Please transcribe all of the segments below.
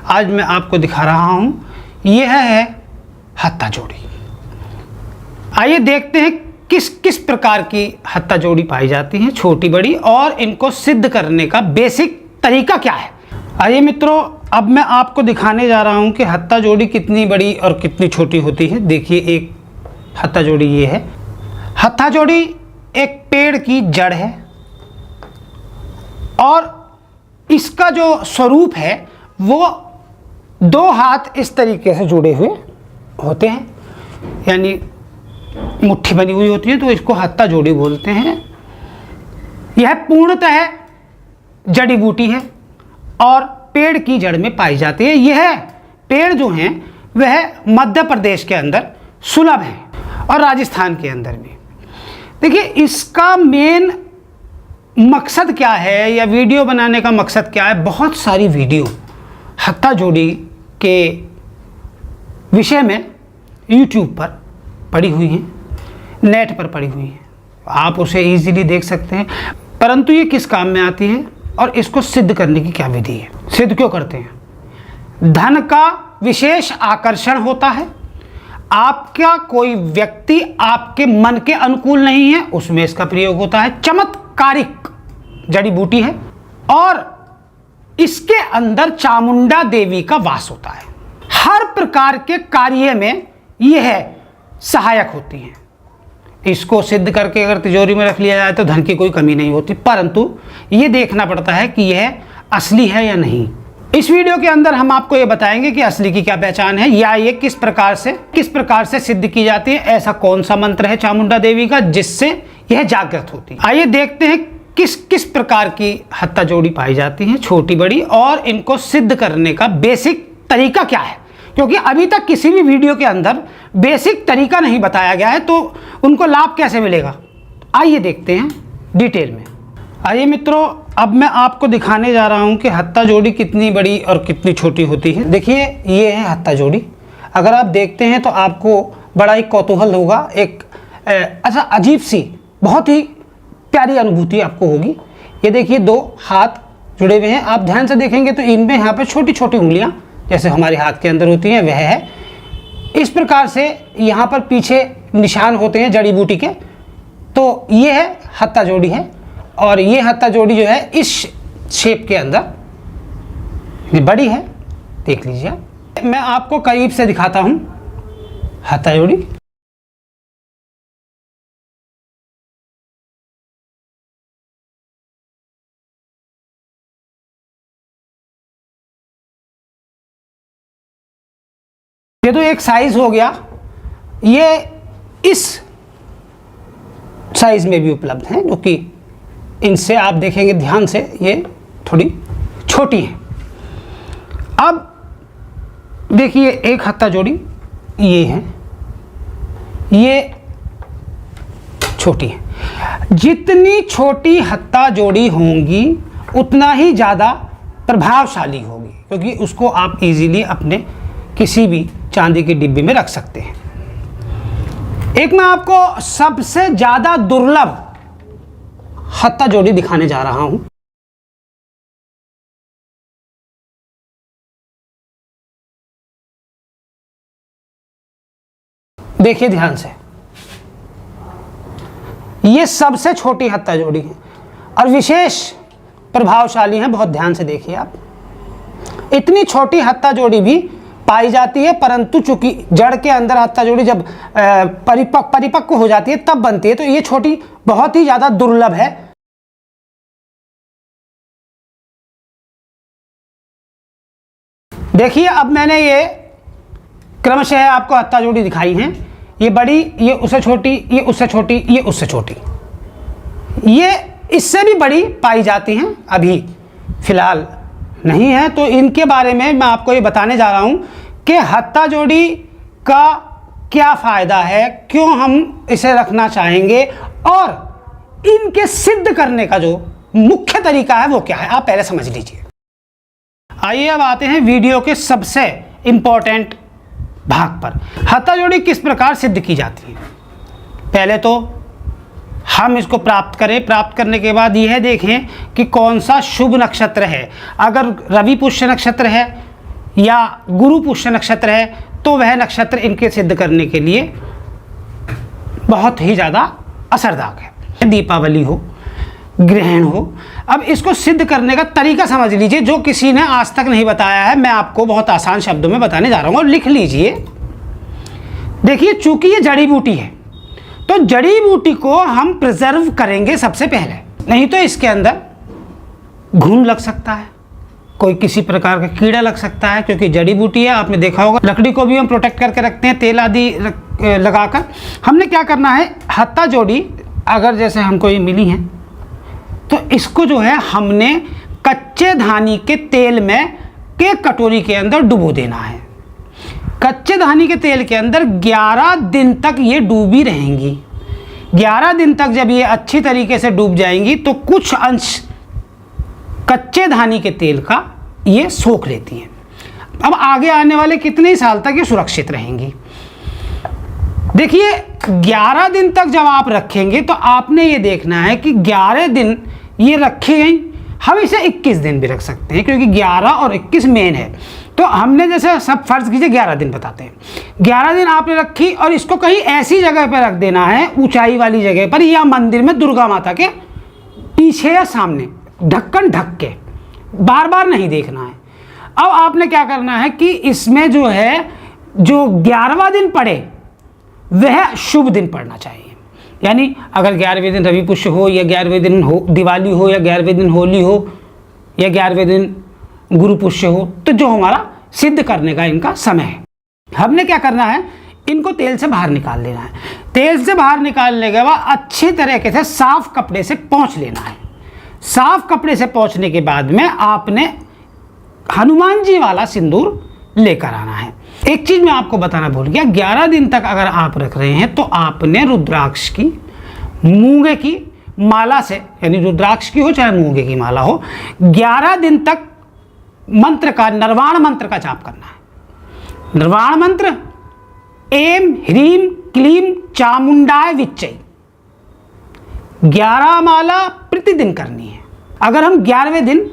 आज मैं आपको दिखा रहा हूँ, यह है हत्था जोड़ी। आइए देखते हैं किस किस प्रकार की हत्था जोड़ी पाई जाती हैं, छोटी बड़ी, और इनको सिद्ध करने का बेसिक तरीका क्या है। आइए मित्रों, अब मैं आपको दिखाने जा रहा हूं कि हत्था जोड़ी कितनी बड़ी और कितनी छोटी होती है। देखिए, एक हत्था जोड़ी ये है। हत्था जोड़ी एक पेड़ की जड़ है और इसका जो स्वरूप है वो दो हाथ इस तरीके से जुड़े हुए होते हैं, यानी मुट्ठी बनी हुई होती है, तो इसको हत्था जोड़ी बोलते हैं। यह पूर्णतः जड़ी बूटी है और पेड़ की जड़ में पाई जाती है। यह पेड़ जो हैं वह मध्य प्रदेश के अंदर सुलभ हैं और राजस्थान के अंदर भी। देखिए, इसका मेन मकसद क्या है या वीडियो बनाने का मकसद क्या है। बहुत सारी वीडियो हत्था जोड़ी के विषय में YouTube पर पड़ी हुई हैं, नेट पर पड़ी हुई हैं, आप उसे इजीली देख सकते हैं। परंतु ये किस काम में आती है और इसको सिद्ध करने की क्या विधि है, सिद्ध क्यों करते हैं। धन का विशेष आकर्षण होता है। आपका कोई व्यक्ति आपके मन के अनुकूल नहीं है, उसमें इसका प्रयोग होता है। चमत्कारिक जड़ी बूटी है और इसके अंदर चामुंडा देवी का वास होता है। हर प्रकार के कार्य में यह सहायक होती हैं। इसको सिद्ध करके अगर तिजोरी में रख लिया जाए तो धन की कोई कमी नहीं होती, परंतु ये देखना पड़ता है कि यह असली है या नहीं। इस वीडियो के अंदर हम आपको ये बताएंगे कि असली की क्या पहचान है, या ये किस प्रकार से सिद्ध की जाती है। ऐसा कौन सा मंत्र है चामुंडा देवी का जिससे यह जागृत होती है। आइए देखते हैं किस किस प्रकार की हत्था जोड़ी पाई जाती हैं, छोटी बड़ी, और इनको सिद्ध करने का बेसिक तरीका क्या है। क्योंकि अभी तक किसी भी वीडियो के अंदर बेसिक तरीका नहीं बताया गया है, तो उनको लाभ कैसे मिलेगा। आइए देखते हैं डिटेल में। आइए मित्रों, अब मैं आपको दिखाने जा रहा हूं कि हत्था जोड़ी कितनी बड़ी और कितनी छोटी होती है। देखिए, ये है हत्था जोड़ी। अगर आप देखते हैं तो आपको बड़ा ही कौतूहल होगा, एक ऐसा अजीब सी बहुत ही प्यारी अनुभूति आपको होगी। ये देखिए, दो हाथ जुड़े हुए हैं। आप ध्यान से देखेंगे तो इनमें यहाँ पे छोटी छोटी उंगलियाँ जैसे हमारे हाथ के अंदर होती हैं वह है। इस प्रकार से यहाँ पर पीछे निशान होते हैं जड़ी बूटी के। तो ये है हत्था जोड़ी है, और ये हत्था जोड़ी जो है इस शेप के अंदर बड़ी है। देख लीजिए, मैं आपको करीब से दिखाता हूँ हत्था जोड़ी। ये तो एक साइज हो गया, ये इस साइज में भी उपलब्ध हैं, जो कि इनसे आप देखेंगे ध्यान से ये थोड़ी छोटी है। अब देखिए, एक हत्था जोड़ी ये है, ये छोटी है। जितनी छोटी हत्था जोड़ी होंगी उतना ही ज़्यादा प्रभावशाली होगी, क्योंकि उसको आप इजीली अपने किसी भी चांदी के डिब्बे में रख सकते हैं। एक मैं आपको सबसे ज्यादा दुर्लभ हत्था जोड़ी दिखाने जा रहा हूं। देखिए ध्यान से, ये सबसे छोटी हत्था जोड़ी है और विशेष प्रभावशाली है। बहुत ध्यान से देखिए आप। इतनी छोटी हत्था जोड़ी भी पाई जाती है, परंतु चूंकि जड़ के अंदर हत्था जोड़ी जब परिपक्व हो जाती है तब बनती है, तो ये छोटी बहुत ही ज्यादा दुर्लभ है। देखिए, अब मैंने ये क्रमशः आपको हत्था जोड़ी दिखाई हैं। ये बड़ी, ये उससे छोटी, ये उससे छोटी, ये उससे छोटी, ये इससे भी बड़ी पाई जाती हैं। अभी फिलहाल नहीं है, तो इनके बारे में मैं आपको ये बताने जा रहा हूं कि हत्था जोड़ी का क्या फायदा है, क्यों हम इसे रखना चाहेंगे, और इनके सिद्ध करने का जो मुख्य तरीका है वो क्या है, आप पहले समझ लीजिए। आइए अब आते हैं वीडियो के सबसे इंपॉर्टेंट भाग पर। हत्था जोड़ी किस प्रकार सिद्ध की जाती है। पहले तो हम इसको प्राप्त करें, प्राप्त करने के बाद यह देखें कि कौन सा शुभ नक्षत्र है। अगर रवि पुष्य नक्षत्र है या गुरु पुष्य नक्षत्र है तो वह नक्षत्र इनके सिद्ध करने के लिए बहुत ही ज़्यादा असरदायक है। दीपावली हो, ग्रहण हो, अब इसको सिद्ध करने का तरीका समझ लीजिए, जो किसी ने आज तक नहीं बताया है, मैं आपको बहुत आसान शब्दों में बताने जा रहा हूँ और लिख लीजिए। देखिए, चूंकि ये जड़ी बूटी है तो जड़ी बूटी को हम प्रिजर्व करेंगे सबसे पहले, नहीं तो इसके अंदर घुन लग सकता है, कोई किसी प्रकार का कीड़ा लग सकता है, क्योंकि जड़ी बूटी है। आपने देखा होगा लकड़ी को भी हम प्रोटेक्ट करके रखते हैं तेल आदि लगाकर। हमने क्या करना है, हत्ता जोड़ी अगर जैसे हमको ये मिली हैं तो इसको जो है हमने कच्चे धानी के तेल में के कटोरी के अंदर डुबो देना है। कच्चे धानी के तेल के अंदर 11 दिन तक ये डूबी रहेंगी। 11 दिन तक जब ये अच्छी तरीके से डूब जाएंगी तो कुछ अंश कच्चे धानी के तेल का ये सोख लेती हैं। अब आगे आने वाले कितने ही साल तक ये सुरक्षित रहेंगी। देखिए, 11 दिन तक जब आप रखेंगे तो आपने ये देखना है कि 11 दिन ये रखी गई, हम इसे 21 दिन भी रख सकते हैं, क्योंकि 11 और 21 मेन है। तो हमने जैसे सब फर्ज कीजिए 11 दिन बताते हैं, 11 दिन आपने रखी और इसको कहीं ऐसी जगह पर रख देना है, ऊंचाई वाली जगह पर या मंदिर में दुर्गा माता के पीछे या सामने, ढक्कन ढक के, बार बार नहीं देखना है। अब आपने क्या करना है कि इसमें जो है जो 11वां दिन पड़े वह शुभ दिन पड़ना चाहिए। यानी अगर 11वें दिन रवि पुष्य हो या 11वें दिन हो दिवाली हो या 11वें दिन होली हो या 11वें दिन गुरु पुष्य हो, तो जो हमारा सिद्ध करने का इनका समय है, हमने क्या करना है, इनको तेल से बाहर निकाल लेना है। तेल से बाहर निकालने के बाद अच्छी तरीके से साफ कपड़े से पोंछ लेना है। साफ कपड़े से पोंछने के बाद में आपने हनुमान जी वाला सिंदूर लेकर आना है। एक चीज मैं आपको बताना भूल गया, 11 दिन तक अगर आप रख रहे हैं तो आपने रुद्राक्ष की, मूंगे की माला से, यानी रुद्राक्ष की हो चाहे मूंगे की माला हो, 11 दिन तक मंत्र का, निर्वाण मंत्र का जाप करना है। निर्वाण मंत्र एम ह्रीम क्लीम चामुंडाय विच्चय, 11 माला प्रतिदिन करनी है। अगर हम 11वें दिन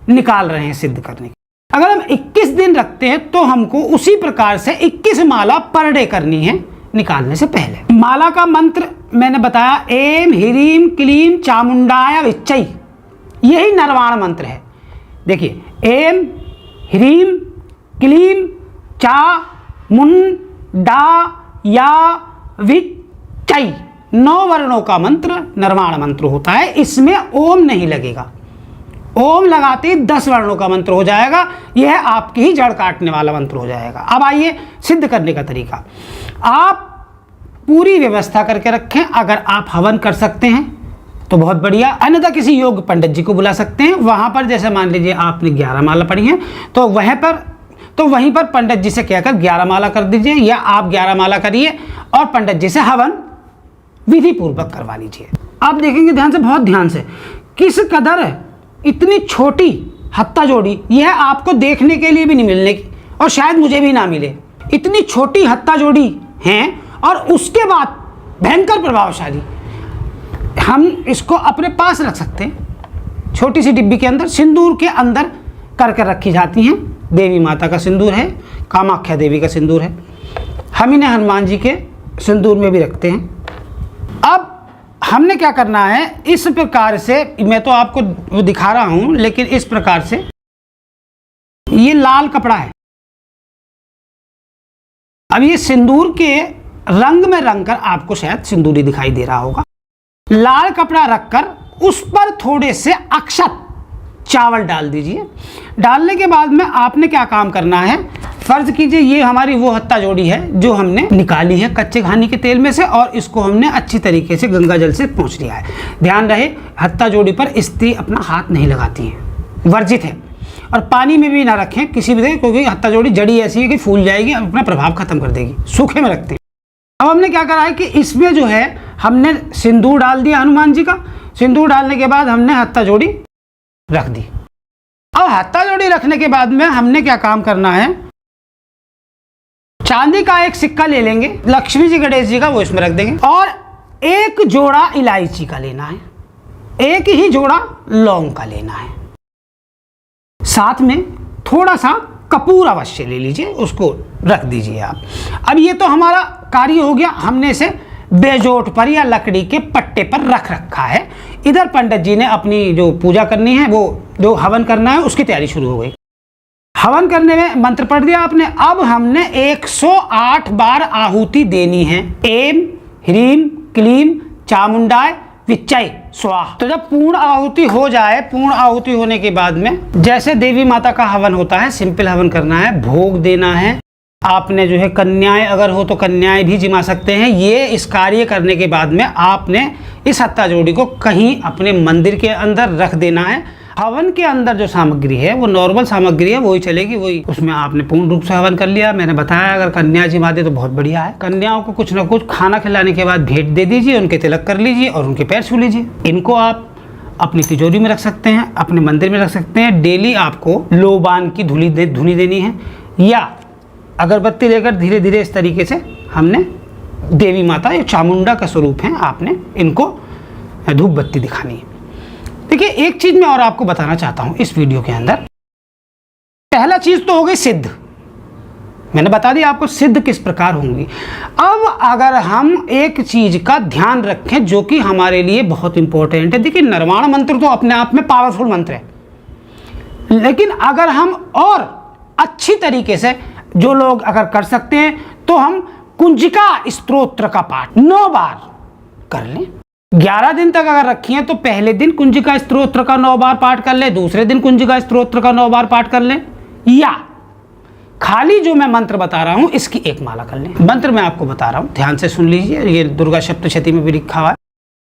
निकाल रहे हैं सिद्ध करने के, अगर हम 21 दिन रखते हैं तो हमको उसी प्रकार से 21 माला पर डे करनी है निकालने से पहले। माला का मंत्र मैंने बताया, एम ह्रीम क्लीम चामुंडाय विच्चय, यही निर्वाण मंत्र है। देखिए, एम ह्रीम क्लीम चामुंडाय विच्चय, 9 वर्णों का मंत्र निर्वाण मंत्र होता है। इसमें ओम नहीं लगेगा, ओम लगाते ही 10 वर्णों का मंत्र हो जाएगा, यह आपकी ही जड़ काटने वाला मंत्र हो जाएगा। अब आइए सिद्ध करने का तरीका। आप पूरी व्यवस्था करके रखें, अगर आप हवन कर सकते हैं तो बहुत बढ़िया, अन्यथा किसी योग्य पंडित जी को बुला सकते हैं। वहां पर जैसे मान लीजिए आपने 11 माला पढ़ी है तो वहीं पर पंडित जी से कहकर 11 माला कर दीजिए, या आप 11 माला करिए और पंडित जी से हवन विधि पूर्वक करवा लीजिए। आप देखेंगे ध्यान से, बहुत ध्यान से, किस कदर इतनी छोटी हत्ता जोड़ी, यह आपको देखने के लिए भी नहीं मिलने की, और शायद मुझे भी ना मिले। इतनी छोटी हत्ता जोड़ी हैं और उसके बाद भयंकर प्रभावशाली। हम इसको अपने पास रख सकते हैं, छोटी सी डिब्बी के अंदर, सिंदूर के अंदर करके रखी जाती हैं। देवी माता का सिंदूर है, कामाख्या देवी का सिंदूर है, हम इन्हें हनुमान जी के सिंदूर में भी रखते हैं। अब हमने क्या करना है, इस प्रकार से, मैं तो आपको दिखा रहा हूं, लेकिन इस प्रकार से ये लाल कपड़ा है। अब ये सिंदूर के रंग में रंग कर आपको शायद सिंदूरी दिखाई दे रहा होगा। लाल कपड़ा रखकर उस पर थोड़े से अक्षत चावल डाल दीजिए। डालने के बाद में आपने क्या काम करना है, फर्ज कीजिए ये हमारी वो हत्ता जोड़ी है जो हमने निकाली है कच्चे घानी के तेल में से, और इसको हमने अच्छी तरीके से गंगा जल से पोंछ लिया है। ध्यान रहे, हत्ता जोड़ी पर स्त्री अपना हाथ नहीं लगाती है, वर्जित है, और पानी में भी ना रखें किसी भी तरह, क्योंकि हत्ता जोड़ी जड़ी ऐसी है कि फूल जाएगी, अपना प्रभाव खत्म कर देगी। सूखे में रखते हैं। अब हमने क्या करा है कि इसमें जो है हमने सिंदूर डाल दिया हनुमान जी का। सिंदूर डालने के बाद हमने हत्ता जोड़ी रख दी। अब हत्ता जोड़ी रखने के बाद में हमने क्या काम करना है, चांदी का एक सिक्का ले लेंगे, लक्ष्मी जी गणेश जी का, वो इसमें रख देंगे, और एक जोड़ा इलायची का लेना है, एक ही जोड़ा लौंग का लेना है, साथ में थोड़ा सा कपूर अवश्य ले लीजिए, उसको रख दीजिए आप। अब ये तो हमारा कार्य हो गया, हमने इसे बेजोट पर या लकड़ी के पट्टे पर रख रखा है। इधर पंडित जी ने अपनी जो पूजा करनी है, वो जो हवन करना है उसकी तैयारी शुरू हो गई। हवन करने में मंत्र पढ़ दिया आपने। अब हमने 108 बार आहुति देनी है। एम ह्रीम क्लीम चामुंडाय विच्चय स्वाहा। तो जब पूर्ण आहुति हो जाए, पूर्ण आहुति होने के बाद में जैसे देवी माता का हवन होता है, सिंपल हवन करना है, भोग देना है। आपने जो है कन्याएं अगर हो तो कन्याएं भी जिमा सकते हैं। ये इस कार्य करने के बाद में आपने इस हत्ता जोड़ी को कहीं अपने मंदिर के अंदर रख देना है। हवन के अंदर जो सामग्री है वो नॉर्मल सामग्री है, वही चलेगी, वही उसमें आपने पूर्ण रूप से हवन कर लिया। मैंने बताया अगर कन्या जिमा दे तो बहुत बढ़िया है। कन्याओं को कुछ ना कुछ खाना खिलाने के बाद भेंट दे दीजिए, उनके तिलक कर लीजिए और उनके पैर छू लीजिए। इनको आप अपनी तिजोरी में रख सकते हैं, अपने मंदिर में रख सकते हैं। डेली आपको लोबान की धुनी देनी है, या अगरबत्ती लेकर धीरे धीरे इस तरीके से हमने देवी माता या चामुंडा का स्वरूप है, आपने इनको धूप बत्ती दिखानी है। देखिए एक चीज मैं और आपको बताना चाहता हूं इस वीडियो के अंदर। पहला चीज तो हो गई सिद्ध, मैंने बता दिया आपको सिद्ध किस प्रकार होंगी। अब अगर हम एक चीज का ध्यान रखें जो कि हमारे लिए बहुत इंपॉर्टेंट है। देखिए निर्वाण मंत्र तो अपने आप में पावरफुल मंत्र है, लेकिन अगर हम और अच्छी तरीके से जो लोग अगर कर सकते हैं तो हम कुंजिका स्तोत्र का पाठ 9 बार कर लें। 11 दिन तक अगर रखी है तो पहले दिन कुंजिका स्तोत्र का 9 बार पाठ कर लें, दूसरे दिन कुंजिका स्तोत्र का 9 बार पाठ कर लें, या खाली जो मैं मंत्र बता रहा हूं इसकी एक माला कर लें। मंत्र मैं आपको बता रहा हूं, ध्यान से सुन लीजिए। ये दुर्गा सप्तशती में भी लिखा हुआ है।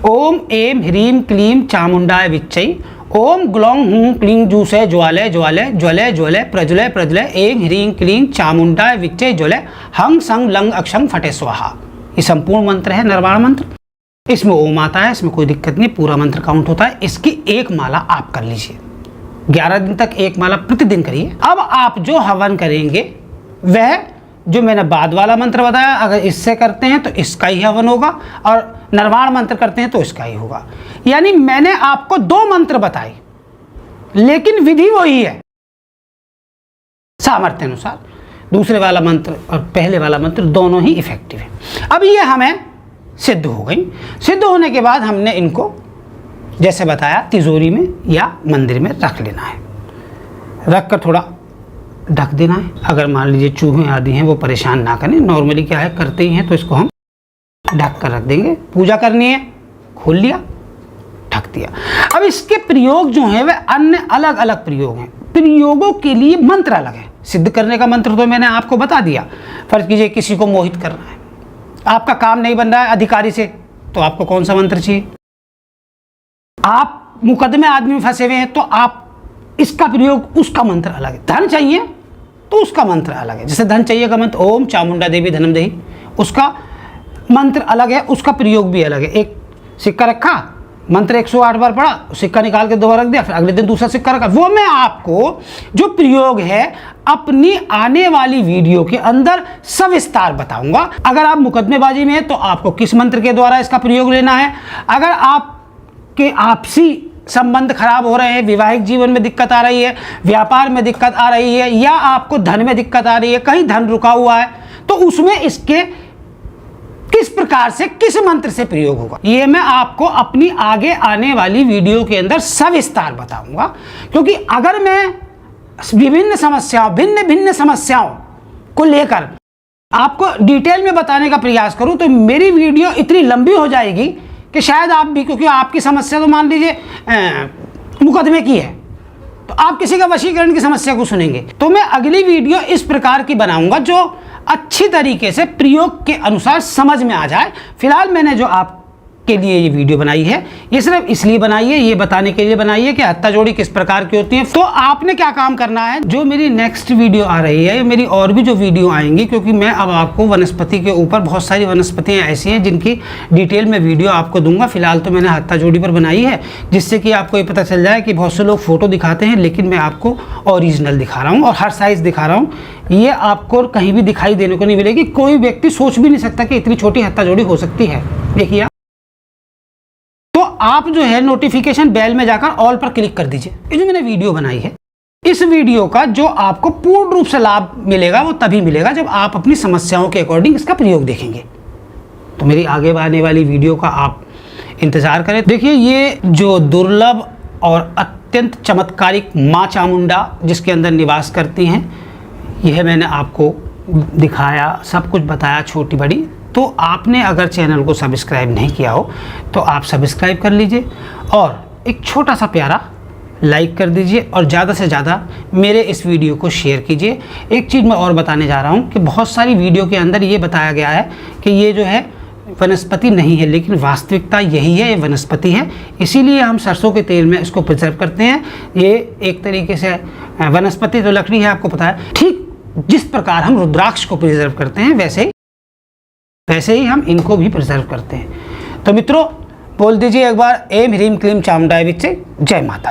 ओम एम ह्रीम क्लीम चामुंडाय विच्चय। ओम ग्लौं हूं क्लीं जूसे ज्वालय ज्वालय ज्वलय ज्वलय प्रज्वलय प्रज्वलय। एम ह्रीं क्लीं चामुंडाय विच्चय ज्वलय। हंग संग लंग अक्षंग फटे स्वाहा। ये संपूर्ण मंत्र है, निर्वाण मंत्र। इसमें ओम आता है, इसमें कोई दिक्कत नहीं, पूरा मंत्र काउंट होता है। इसकी एक माला आप कर लीजिए, 11 दिन तक एक माला प्रतिदिन करिए। अब आप जो हवन करेंगे वह जो मैंने बाद वाला मंत्र बताया, अगर इससे करते हैं तो इसका ही हवन होगा, और निर्वाण मंत्र करते हैं तो इसका ही होगा। यानी मैंने आपको 2 मंत्र बताए, लेकिन विधि वही है सामर्थ्य अनुसार। दूसरे वाला मंत्र और पहले वाला मंत्र दोनों ही इफेक्टिव है। अब ये हमें सिद्ध हो गई। सिद्ध होने के बाद हमने इनको जैसे बताया तिजोरी में या मंदिर में रख लेना है। रख कर थोड़ा ढक देना है। अगर मान लीजिए चूहे आदि हैं वो परेशान ना करें, नॉर्मली क्या है करते ही हैं, तो इसको हम ढक कर रख देंगे। पूजा करनी है, खोल लिया, ढक दिया। अब इसके प्रयोग जो हैं वे अन्य अलग अलग प्रयोग हैं। प्रयोगों के लिए मंत्र अलग है। सिद्ध करने का मंत्र तो मैंने आपको बता दिया। फर्ज कीजिए किसी को मोहित करना है, आपका काम नहीं बन रहा है अधिकारी से, तो आपको कौन सा मंत्र चाहिए? आप मुकदमे आदमी में फंसे हुए हैं तो आप इसका प्रयोग, उसका मंत्र अलग है। धन चाहिए तो उसका मंत्र अलग है। जैसे धन चाहिए का मंत्र ओम चामुंडा देवी धनम देही, उसका मंत्र अलग है, उसका प्रयोग भी अलग है। एक सिक्का रखा, मंत्र 108 बार पढ़ा, सिक्का निकाल के 2 बार रख दिया, फिर अगले दिन दूसरा सिक्का रखा। वो मैं आपको जो प्रयोग है अपनी आने वाली वीडियो के अंदर सविस्तार बताऊंगा। अगर आप मुकदमेबाजी में हैं तो आपको किस मंत्र के द्वारा इसका प्रयोग लेना है। अगर आपके आपसी संबंध खराब हो रहे हैं, वैवाहिक जीवन में दिक्कत आ रही है, व्यापार में दिक्कत आ रही है, या आपको धन में दिक्कत आ रही है, कहीं धन रुका हुआ है, तो उसमें इसके किस प्रकार से किस मंत्र से प्रयोग होगा ये मैं आपको अपनी आगे आने वाली वीडियो के अंदर सविस्तार बताऊंगा। क्योंकि अगर मैं विभिन्न समस्याओं, भिन्न भिन्न समस्याओं को लेकर आपको डिटेल में बताने का प्रयास करूं तो मेरी वीडियो इतनी लंबी हो जाएगी कि शायद आप भी, क्योंकि आपकी समस्या तो मान लीजिए मुकदमे की है, तो आप किसी का वशीकरण की समस्या को सुनेंगे। तो मैं अगली वीडियो इस प्रकार की बनाऊंगा जो अच्छी तरीके से प्रयोग के अनुसार समझ में आ जाए। फिलहाल मैंने जो आपके लिए ये वीडियो बनाई है ये सिर्फ इसलिए बनाई है, ये बताने के लिए बनाई है कि हत्ता जोड़ी किस प्रकार की होती है। तो आपने क्या काम करना है, जो मेरी नेक्स्ट वीडियो आ रही है, मेरी और भी जो वीडियो आएंगी, क्योंकि मैं अब आपको वनस्पति के ऊपर बहुत सारी वनस्पतियाँ ऐसी हैं जिनकी डिटेल में वीडियो आपको दूंगा। फिलहाल तो मैंने हत्ता जोड़ी पर बनाई है, जिससे कि आपको ये पता चल जाए कि बहुत से लोग फोटो दिखाते हैं लेकिन मैं आपको ओरिजिनल दिखा रहा हूँ और हर साइज़ दिखा रहा हूँ। ये आपको कहीं भी दिखाई देने को नहीं मिलेगी। कोई व्यक्ति सोच भी नहीं सकता कि इतनी छोटी हत्ता जोड़ी हो सकती है। देखिए तो आप जो है नोटिफिकेशन बेल में जाकर ऑल पर क्लिक कर दीजिए। ये जो मैंने वीडियो बनाई है इस वीडियो का जो आपको पूर्ण रूप से लाभ मिलेगा वो तभी मिलेगा जब आप अपनी समस्याओं के अकॉर्डिंग इसका प्रयोग देखेंगे। तो मेरी आगे आने वाली वीडियो का आप इंतज़ार करें। देखिए, ये जो दुर्लभ और अत्यंत चमत्कारिक माँ चामुंडा जिसके अंदर निवास करती हैं, यह मैंने आपको दिखाया, सब कुछ बताया छोटी बड़ी। तो आपने अगर चैनल को सब्सक्राइब नहीं किया हो तो आप सब्सक्राइब कर लीजिए और एक छोटा सा प्यारा लाइक कर दीजिए और ज़्यादा से ज़्यादा मेरे इस वीडियो को शेयर कीजिए। एक चीज़ मैं और बताने जा रहा हूँ कि बहुत सारी वीडियो के अंदर ये बताया गया है कि ये जो है वनस्पति नहीं है, लेकिन वास्तविकता यही है, ये वनस्पति है। इसीलिए हम सरसों के तेल में इसको प्रिजर्व करते हैं। ये एक तरीके से वनस्पति तो लकड़ी है, आपको पता है। ठीक जिस प्रकार हम रुद्राक्ष को प्रिजर्व करते हैं वैसे ही हम इनको भी प्रिजर्व करते हैं। तो मित्रों, बोल दीजिए एक बार एम ह्रीम क्लीम चामुंडाय विच्चे जय माता दी।